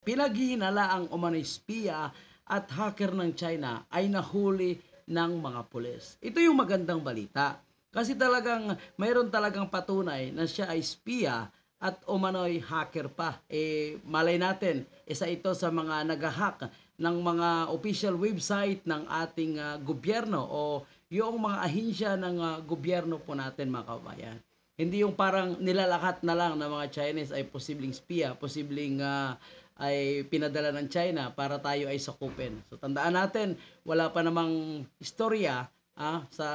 Pinaghihinala ang umano'y espiya at hacker ng China ay nahuli ng mga pulis. Ito yung magandang balita. Kasi talagang mayroon talagang patunay na siya ay espiya at umano'y hacker pa. Malay natin, isa ito sa mga nag-hack ng mga official website ng ating gobyerno o yung mga ahensya ng gobyerno po natin, mga kabayan. Hindi yung parang nilalakat na lang ng mga Chinese ay posibleng espiya, posibleng ay pinadala ng China para tayo ay sakupin. So tandaan natin, wala pa namang istorya sa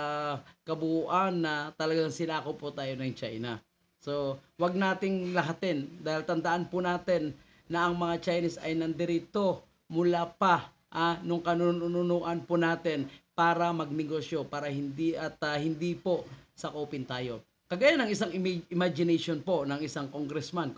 kabuuan na talagang sinakop po tayo ng China. So wag nating lahatin dahil tandaan po natin na ang mga Chinese ay nandirito mula pa nung kanununuan po natin para magnegosyo, para hindi po sakupin tayo. Kagaya ng isang imagination po ng isang congressman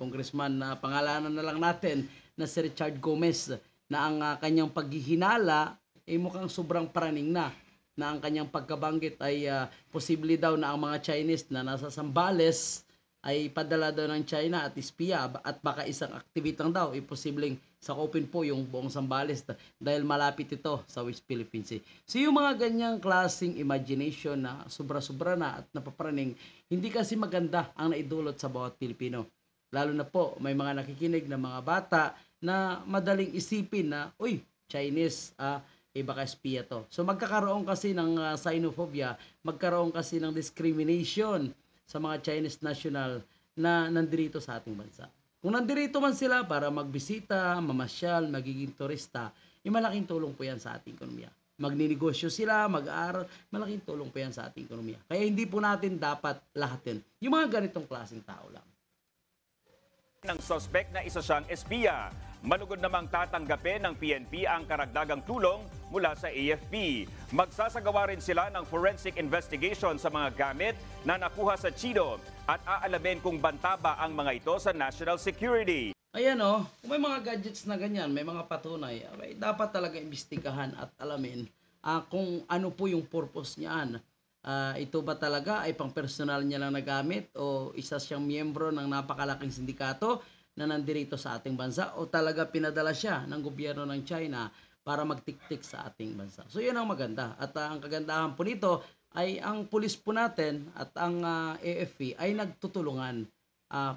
na pangalanan na lang natin na si Richard Gomez na ang kanyang paghihinala ay mukhang sobrang praning na ang kanyang pagkabanggit ay posible daw na ang mga Chinese na nasa Zambales ay padala daw ng China at espiya at baka isang aktivitang daw ay posibleng sakupin po yung buong Zambales dahil malapit ito sa West Philippine Sea. So yung mga ganyang klaseng imagination na sobra-sobra na at napapraning, hindi kasi maganda ang naidulot sa bawat Pilipino. Lalo na po may mga nakikinig na mga bata na madaling isipin na, uy, Chinese, baka espiya to. So magkakaroon kasi ng xenophobia, magkaroon kasi ng discrimination sa mga Chinese national na nandirito sa ating bansa. Kung nandirito man sila para magbisita, mamasyal, magiging turista, malaking tulong po yan sa ating ekonomiya. Magninegosyo sila, mag-aaral, malaking tulong po yan sa ating ekonomiya. Kaya hindi po natin dapat lahatin yung mga ganitong klaseng tao lang. Ng suspect na isa siyang espiya. Malugod namang tatanggapin ng PNP ang karagdagang tulong mula sa AFP. Magsasagawa rin sila ng forensic investigation sa mga gamit na nakuha sa Chido at aalamin kung banta ba ang mga ito sa national security. Ayan kung may mga gadgets na ganyan, may mga patunay, dapat talaga imbestigahan at alamin kung ano po yung purpose niyan. Ito ba talaga ay pang personal niya lang nagamit o isa siyang miyembro ng napakalaking sindikato na nandirito sa ating bansa o talaga pinadala siya ng gobyerno ng China para magtiktik sa ating bansa. So yan ang maganda at ang kagandahan po nito ay ang pulis po natin at ang AFP ay nagtutulungan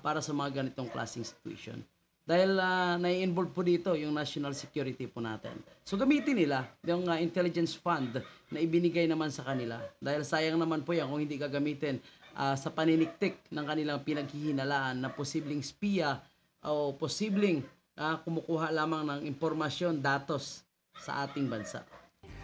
para sa mga ganitong klaseng situation. Dahil nai-involve po dito yung national security po natin. So gamitin nila yung intelligence fund na ibinigay naman sa kanila. Dahil sayang naman po yan kung hindi gagamitin sa paniniktik ng kanilang pinaghihinalaan na posibleng spiya o posibleng kumukuha lamang ng impormasyon, datos sa ating bansa.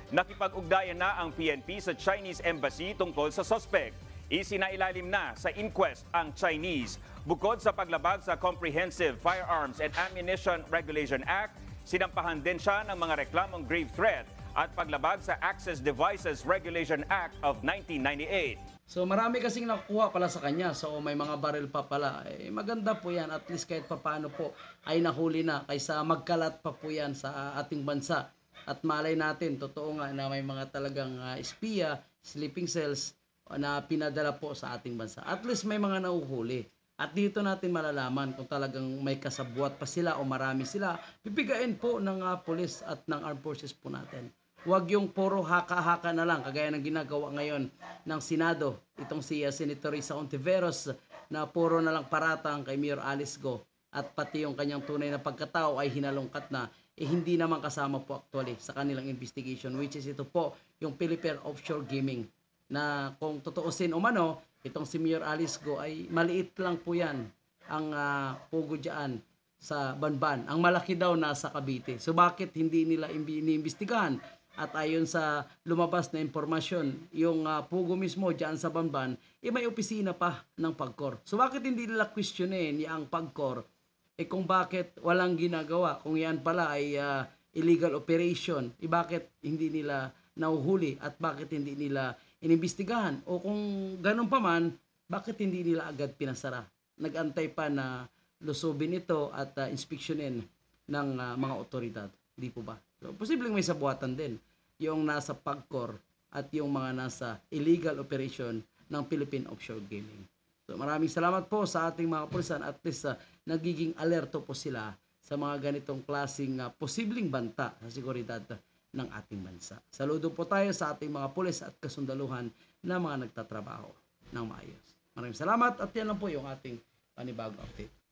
Nakipag-ugnayan na ang PNP sa Chinese Embassy tungkol sa suspect. Isinailalim na sa inquest ang Chinese. Bukod sa paglabag sa Comprehensive Firearms and Ammunition Regulation Act, sinampahan din siya ng mga reklamong grave threat at paglabag sa Access Devices Regulation Act of 1998. So marami kasing nakukuha pala sa kanya. So may mga baril pa pala. Maganda po yan. At least kahit papaano po ay nahuli na kaysa magkalat pa po yan sa ating bansa. At malay natin, totoo nga na may mga talagang espiya, sleeping cells na pinadala po sa ating bansa. At least may mga nahuhuli. At dito natin malalaman kung talagang may kasabwat pa sila o marami sila. Pipigain po ng police at ng armed forces po natin. Huwag yung puro haka-haka na lang, kagaya ng ginagawa ngayon ng Senado. Itong si Senator Risa Ontiveros na puro na lang paratang kay Mayor Alice Go at pati yung kanyang tunay na pagkatao ay hinalungkat na. Hindi naman kasama po actually sa kanilang investigation, which is ito po yung Philippine Offshore Gaming. Na kung tutuusin umano, itong si Mayor Alice Go ay maliit lang po yan ang pugo dyan sa Banban. Ang malaki daw nasa Cavite. So bakit hindi nila iniimbestigahan? At ayon sa lumabas na impormasyon, yung pugo mismo dyan sa Banban, may opisina pa ng PAGCOR. So bakit hindi nila questionin ang PAGCOR? Kung bakit walang ginagawa, kung yan pala ay illegal operation, bakit hindi nila nahuhuli at bakit hindi nila inimbestigahan? O kung ganun pa man, bakit hindi nila agad pinasara? Nag-antay pa na lusubin ito at inspeksyonin ng mga otoridad. Di po ba? So, posibleng may sabuatan din yung nasa PAGCOR at yung mga nasa illegal operation ng Philippine Offshore Gaming. So maraming salamat po sa ating mga pulisan at least nagiging alerto po sila sa mga ganitong klaseng posibleng banta sa seguridad ng ating bansa. Saludo po tayo sa ating mga pulis at kasundaluhan na mga nagtatrabaho ng maayos. Maraming salamat at yan lang po yung ating panibagong update.